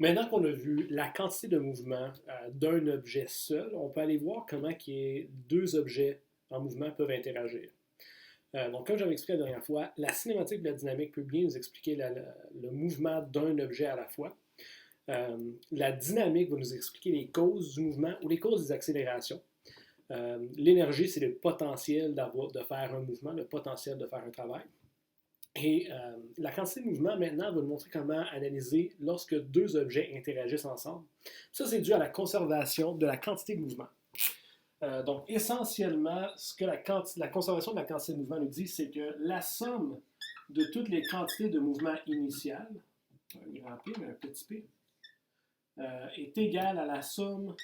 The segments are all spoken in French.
Maintenant qu'on a vu la quantité de mouvement d'un objet seul, on peut aller voir comment deux objets en mouvement peuvent interagir. Donc, comme j'avais expliqué la dernière fois, la cinématique de la dynamique peut bien nous expliquer le mouvement d'un objet à la fois. La dynamique va nous expliquer les causes du mouvement ou les causes des accélérations. L'énergie, c'est le potentiel de faire un mouvement, le potentiel de faire un travail. Et la quantité de mouvement, maintenant, va nous montrer comment analyser lorsque deux objets interagissent ensemble. Ça, c'est dû à la conservation de la quantité de mouvement. Donc, essentiellement, ce que la conservation de la quantité de mouvement nous dit, c'est que la somme de toutes les quantités de mouvement initiales, un grand P, mais un petit p, est égale à la somme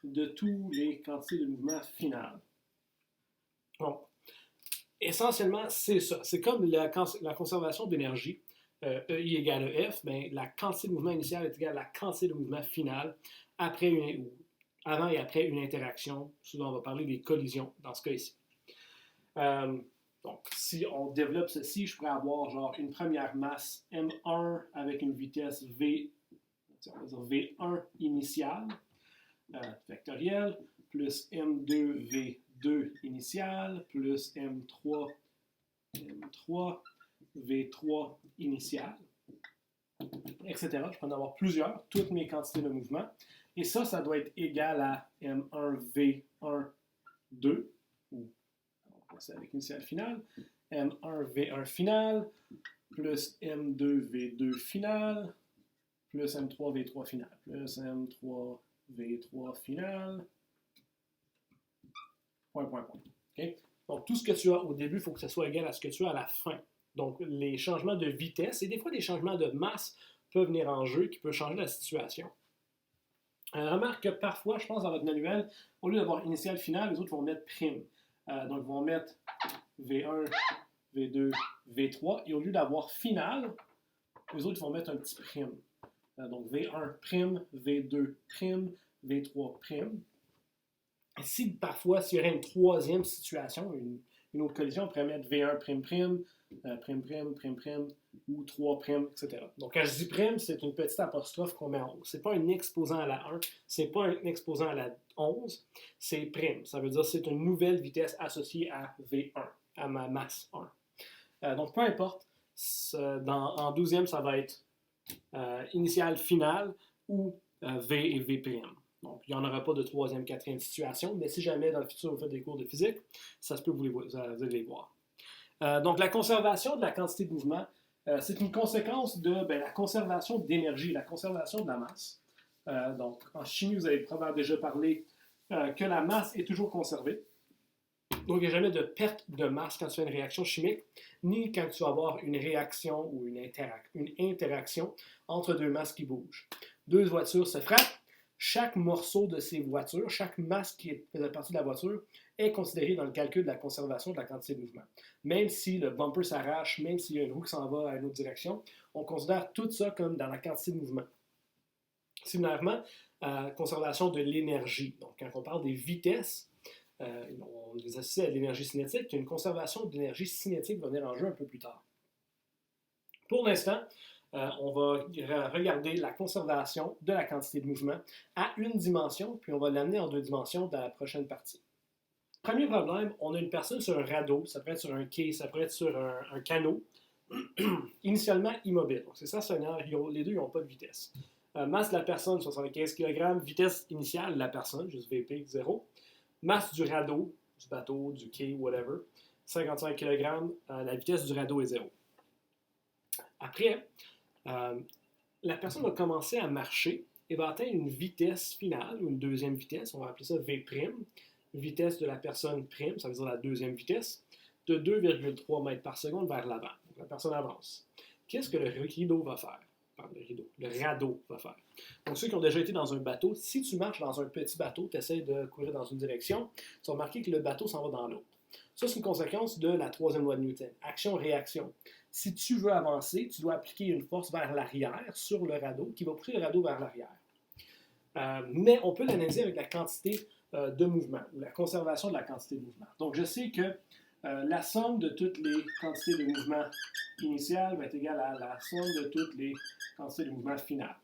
de toutes les quantités de mouvement finales. Bon, essentiellement, c'est ça. C'est comme la conservation d'énergie. EI égale EF, bien, la quantité de mouvement initial est égale à la quantité de mouvement final avant et après une interaction. Souvent, on va parler des collisions dans ce cas-ci. Donc, si on développe ceci, je pourrais avoir genre une première masse M1 avec une vitesse on va dire V1 initiale, vectorielle, plus M2 V2 initial, plus M3 V3 initial, etc. Je peux en avoir plusieurs, toutes mes quantités de mouvement. Et ça doit être égal à M1 V1 2, ou on va passer avec initiale finale, M1 V1 final, plus M2 V2 final, plus M3 V3 final, plus M3 V3 final, point. Okay? Donc, tout ce que tu as au début, il faut que ce soit égal à ce que tu as à la fin. Donc, les changements de vitesse et des fois des changements de masse peuvent venir en jeu qui peuvent changer la situation. Remarque que parfois, je pense dans votre manuel, au lieu d'avoir initial final, les autres vont mettre prime. Donc, ils vont mettre V1, V2, V3, et au lieu d'avoir final, les autres vont mettre un petit prime. Donc, V1 prime, V2 prime, V3 prime. Et si parfois, s'il y aurait une troisième situation, une autre collision, on pourrait mettre V1 prime prime, prime, ou 3 prime, etc. Donc, quand je dis prime, c'est une petite apostrophe qu'on met en haut. Ce n'est pas un exposant à la 1, ce n'est pas un exposant à la 11, c'est prime. Ça veut dire que c'est une nouvelle vitesse associée à V1, à ma masse 1. Donc, peu importe, en 12e, ça va être initial, final, ou V et V prime. Donc, il n'y en aura pas de troisième, quatrième situation, mais si jamais dans le futur vous faites des cours de physique, ça se peut que vous allez les voir. Donc, la conservation de la quantité de mouvement, c'est une conséquence de la conservation d'énergie, la conservation de la masse. Donc, en chimie, vous avez probablement déjà parlé que la masse est toujours conservée. Donc, il n'y a jamais de perte de masse quand tu fais une réaction chimique, ni quand tu vas avoir une réaction ou une interaction entre deux masses qui bougent. Deux voitures se frappent. Chaque morceau de ces voitures, chaque masse qui faisait partie de la voiture est considéré dans le calcul de la conservation de la quantité de mouvement. Même si le bumper s'arrache, même s'il y a une roue qui s'en va à une autre direction, on considère tout ça comme dans la quantité de mouvement. Similairement, conservation de l'énergie. Donc, quand on parle des vitesses, on les associe à l'énergie cinétique, une conservation d'énergie cinétique va venir en jeu un peu plus tard. Pour l'instant, on va regarder la conservation de la quantité de mouvement à une dimension, puis on va l'amener en deux dimensions dans la prochaine partie. Premier problème, on a une personne sur un radeau, ça peut être sur un quai, ça peut être sur un canot, initialement immobile. Donc c'est ça, les deux n'ont pas de vitesse. Masse de la personne, 75 kg, vitesse initiale de la personne, juste VP, 0. Masse du radeau, du bateau, du quai, whatever, 55 kg, la vitesse du radeau est 0. Après, la personne va commencer à marcher et va atteindre une vitesse finale, ou une deuxième vitesse, on va appeler ça V', vitesse de la personne prime, ça veut dire la deuxième vitesse, de 2,3 mètres par seconde vers l'avant. Donc, la personne avance. Qu'est-ce que le rideau va faire? Le radeau va faire. Donc, ceux qui ont déjà été dans un bateau, si tu marches dans un petit bateau, tu essaies de courir dans une direction, tu vas remarquer que le bateau s'en va dans l'autre. Ça, c'est une conséquence de la troisième loi de Newton, action-réaction. Si tu veux avancer, tu dois appliquer une force vers l'arrière sur le radeau qui va pousser le radeau vers l'arrière. Mais on peut l'analyser avec la quantité de mouvement, ou la conservation de la quantité de mouvement. Donc, je sais que la somme de toutes les quantités de mouvement initiales va être égale à la somme de toutes les quantités de mouvement finales.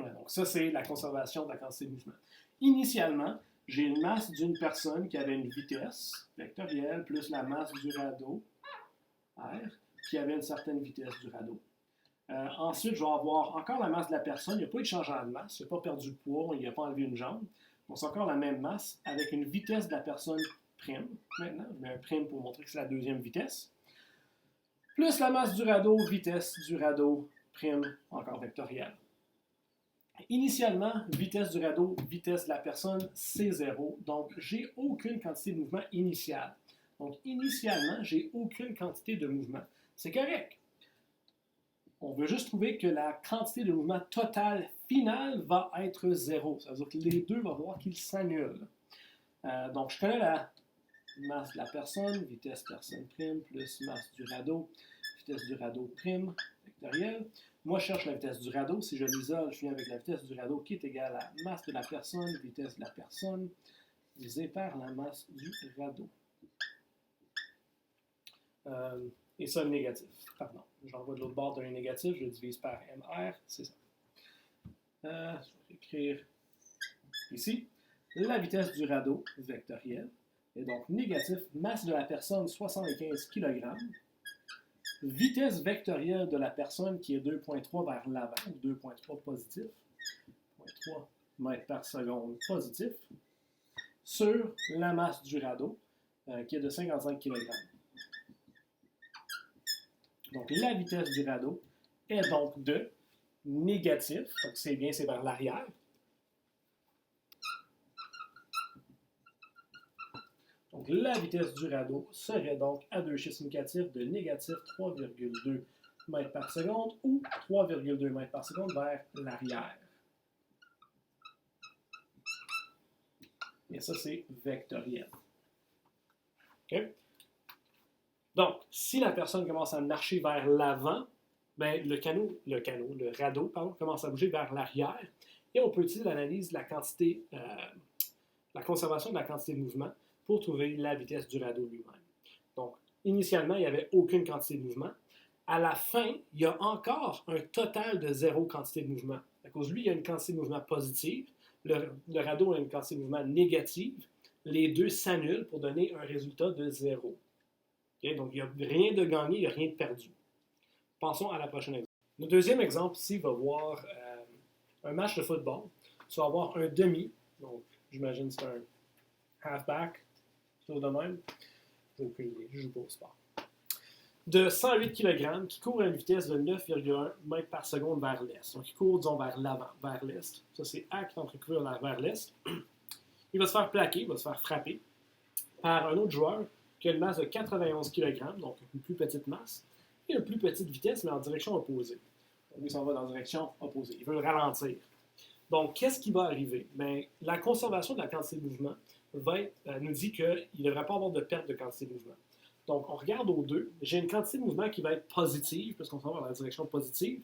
Ouais, donc ça, c'est la conservation de la quantité de mouvement. Initialement, j'ai une masse d'une personne qui avait une vitesse vectorielle plus la masse du radeau, R, qui avait une certaine vitesse du radeau. Ensuite, je vais avoir encore la masse de la personne. Il n'y a pas eu de changement de masse. Il n'a pas perdu de poids. Il n'a pas enlevé une jambe. Donc, c'est encore la même masse avec une vitesse de la personne prime. Maintenant, je mets un prime pour montrer que c'est la deuxième vitesse. Plus la masse du radeau, vitesse du radeau, prime, encore vectorielle. Initialement, vitesse du radeau, vitesse de la personne, c'est 0. Donc, j'ai aucune quantité de mouvement initiale. Donc, initialement, j'ai aucune quantité de mouvement. C'est correct. On veut juste trouver que la quantité de mouvement total final va être 0. Ça veut dire que les deux vont voir qu'ils s'annulent. Donc, je connais la masse de la personne, vitesse personne prime, plus masse du radeau, vitesse du radeau prime, vectorielle. Moi, je cherche la vitesse du radeau. Si je l'isole, je viens avec la vitesse du radeau qui est égale à la masse de la personne, vitesse de la personne, divisé par la masse du radeau. Et ça, le négatif. Pardon. J'envoie de l'autre bord d'un négatif, je le divise par MR, c'est ça. Je vais écrire ici. La vitesse du radeau vectorielle est donc négatif, masse de la personne 75 kg, vitesse vectorielle de la personne qui est 2,3 vers l'avant, ou 2,3 positif, 0,3 mètres par seconde positif, sur la masse du radeau qui est de 55 kg. Donc, la vitesse du radeau est donc de négatif, donc c'est bien, c'est vers l'arrière. Donc, la vitesse du radeau serait donc à deux chiffres significatifs de négatif 3,2 mètres par seconde ou 3,2 mètres par seconde vers l'arrière. Et ça, c'est vectoriel. OK? Donc, si la personne commence à marcher vers l'avant, ben, le radeau, commence à bouger vers l'arrière et on peut utiliser l'analyse de la quantité, la conservation de la quantité de mouvement pour trouver la vitesse du radeau lui-même. Donc, initialement, il n'y avait aucune quantité de mouvement. À la fin, il y a encore un total de 0 quantité de mouvement. À cause de lui, il y a une quantité de mouvement positive, le radeau a une quantité de mouvement négative. Les deux s'annulent pour donner un résultat de 0. Okay? Donc, il n'y a rien de gagné, il n'y a rien de perdu. Pensons à la prochaine exemple. Le deuxième exemple ici va voir un match de football. Tu vas avoir un demi, donc j'imagine que c'est un halfback, toujours de même. Je n'ai aucune idée, je ne joue pas au sport. De 108 kg qui court à une vitesse de 9,1 mètres par seconde vers l'est. Donc, il court, disons, vers l'avant, vers l'est. Ça, c'est A qui est en train de courir vers l'est. Il va se faire plaquer, il va se faire frapper par un autre joueur qui a une masse de 91 kg, donc une plus petite masse, et une plus petite vitesse, mais en direction opposée. Donc, il s'en va dans la direction opposée. Il veut le ralentir. Donc, qu'est-ce qui va arriver? Bien, la conservation de la quantité de mouvement nous dit qu'il ne devrait pas avoir de perte de quantité de mouvement. Donc, on regarde aux deux. J'ai une quantité de mouvement qui va être positive, parce qu'on s'en va dans la direction positive,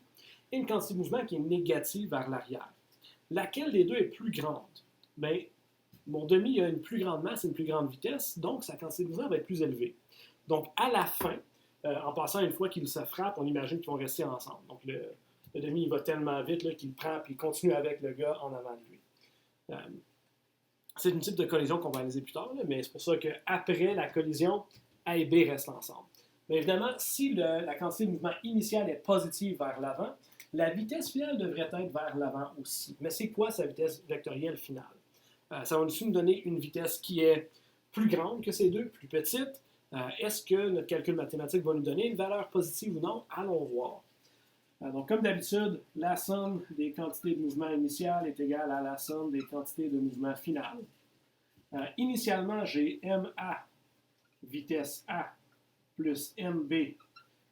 et une quantité de mouvement qui est négative vers l'arrière. Laquelle des deux est plus grande? Bien, mon demi a une plus grande masse et une plus grande vitesse, donc sa quantité de mouvement va être plus élevée. Donc, à la fin, en passant une fois qu'ils se frappent, on imagine qu'ils vont rester ensemble. Donc, le demi, il va tellement vite là, qu'il prend et il continue avec le gars en avant de lui. C'est une type de collision qu'on va analyser plus tard, là, mais c'est pour ça qu'après la collision, A et B restent ensemble. Mais évidemment, si la quantité de mouvement initiale est positive vers l'avant, la vitesse finale devrait être vers l'avant aussi. Mais c'est quoi sa vitesse vectorielle finale? Ça va nous donner une vitesse qui est plus grande que ces deux, plus petite. Est-ce que notre calcul mathématique va nous donner une valeur positive ou non? Allons voir. Donc, comme d'habitude, la somme des quantités de mouvement initiales est égale à la somme des quantités de mouvement finales. Initialement, j'ai MA, vitesse A, plus MB,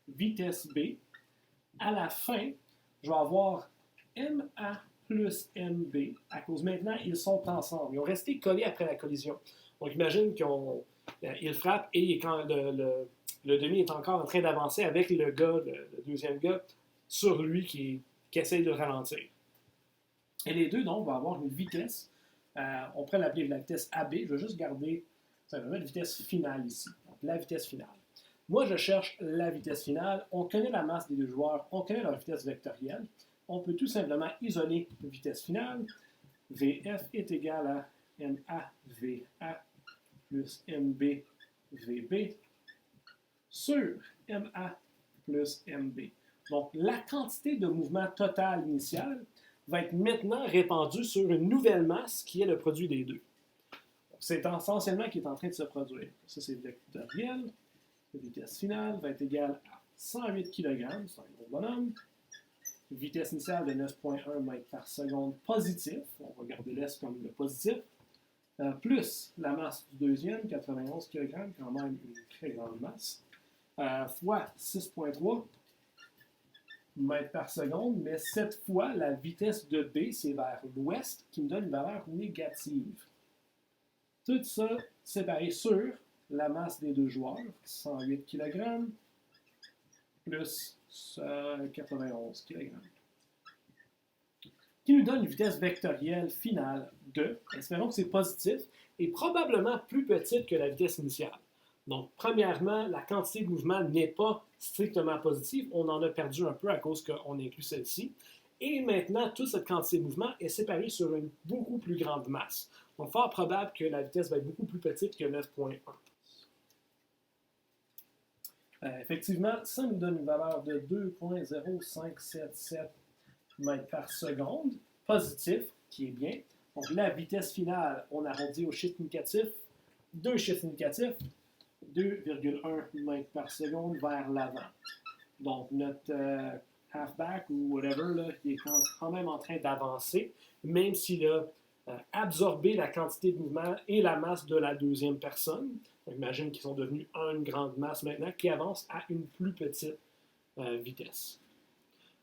vitesse B. À la fin, je vais avoir MA plus MB, à cause maintenant, ils sont ensemble. Ils ont resté collés après la collision. Donc, imagine qu'ils frappent et quand le demi est encore en train d'avancer avec le gars, le deuxième gars, sur lui qui essaye de ralentir. Et les deux, donc, vont avoir une vitesse. On pourrait l'appeler la vitesse AB. Je vais juste garder simplement la vitesse finale ici. Donc, la vitesse finale. Moi, je cherche la vitesse finale. On connaît la masse des deux joueurs. On connaît leur vitesse vectorielle. on peut tout simplement isoler la vitesse finale. VF est égal à MAVA plus MBVB sur MA plus MB. Donc, la quantité de mouvement total initial va être maintenant répandue sur une nouvelle masse qui est le produit des deux. C'est essentiellement qui est en train de se produire. Ça, c'est vectoriel. La vitesse finale va être égale à 108 kg, c'est un gros bonhomme. Vitesse initiale de 9,1 mètres par seconde positif, on va garder l'S comme le positif, plus la masse du deuxième, 91 kg, quand même une très grande masse, fois 6,3 mètres par seconde, mais cette fois, la vitesse de B, c'est vers l'ouest, qui me donne une valeur négative. Tout ça séparé sur la masse des deux joueurs, 108 kg, plus 91 kg. Qui nous donne une vitesse vectorielle finale de, espérons que c'est positif, et probablement plus petite que la vitesse initiale. Donc, premièrement, la quantité de mouvement n'est pas strictement positive. On en a perdu un peu à cause qu'on inclut celle-ci. Et maintenant, toute cette quantité de mouvement est séparée sur une beaucoup plus grande masse. Donc, fort probable que la vitesse va être beaucoup plus petite que 9,1. Effectivement, ça nous donne une valeur de 2,0577 mètres par seconde, positif, qui est bien. Donc, la vitesse finale, on arrondit au chiffre négatif, deux chiffres négatifs, 2,1 mètres par seconde vers l'avant. Donc, notre halfback ou whatever, là, il est quand même en train d'avancer, même s'il a absorbé la quantité de mouvement et la masse de la deuxième personne. Donc, imagine qu'ils sont devenus une grande masse maintenant qui avance à une plus petite vitesse.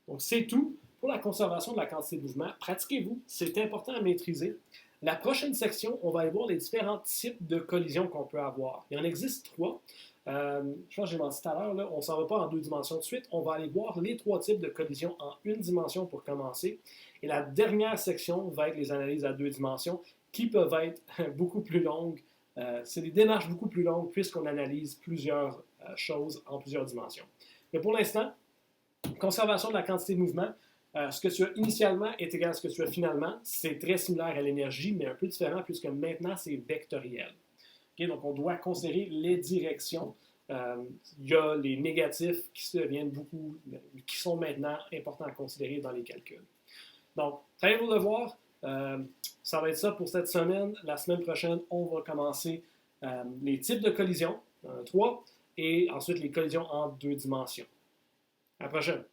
Donc, c'est tout pour la conservation de la quantité de mouvement. Pratiquez-vous, c'est important à maîtriser. La prochaine section, on va aller voir les différents types de collisions qu'on peut avoir. Il en existe 3. Je pense que j'ai menti tout à l'heure, on ne s'en va pas en 2 dimensions de suite. On va aller voir les 3 types de collisions en 1 dimension pour commencer. Et la dernière section va être les analyses à 2 dimensions qui peuvent être beaucoup plus longues. C'est des démarches beaucoup plus longues puisqu'on analyse plusieurs choses en plusieurs dimensions. Mais pour l'instant, conservation de la quantité de mouvement. Ce que tu as initialement est égal à ce que tu as finalement. C'est très similaire à l'énergie, mais un peu différent puisque maintenant, c'est vectoriel. Okay? Donc, on doit considérer les directions. Il y a les négatifs qui sont maintenant importants à considérer dans les calculs. Donc, travaillez vos devoirs. Ça va être ça pour cette semaine. La semaine prochaine, on va commencer les types de collisions, 3, et ensuite les collisions en 2 dimensions. À la prochaine!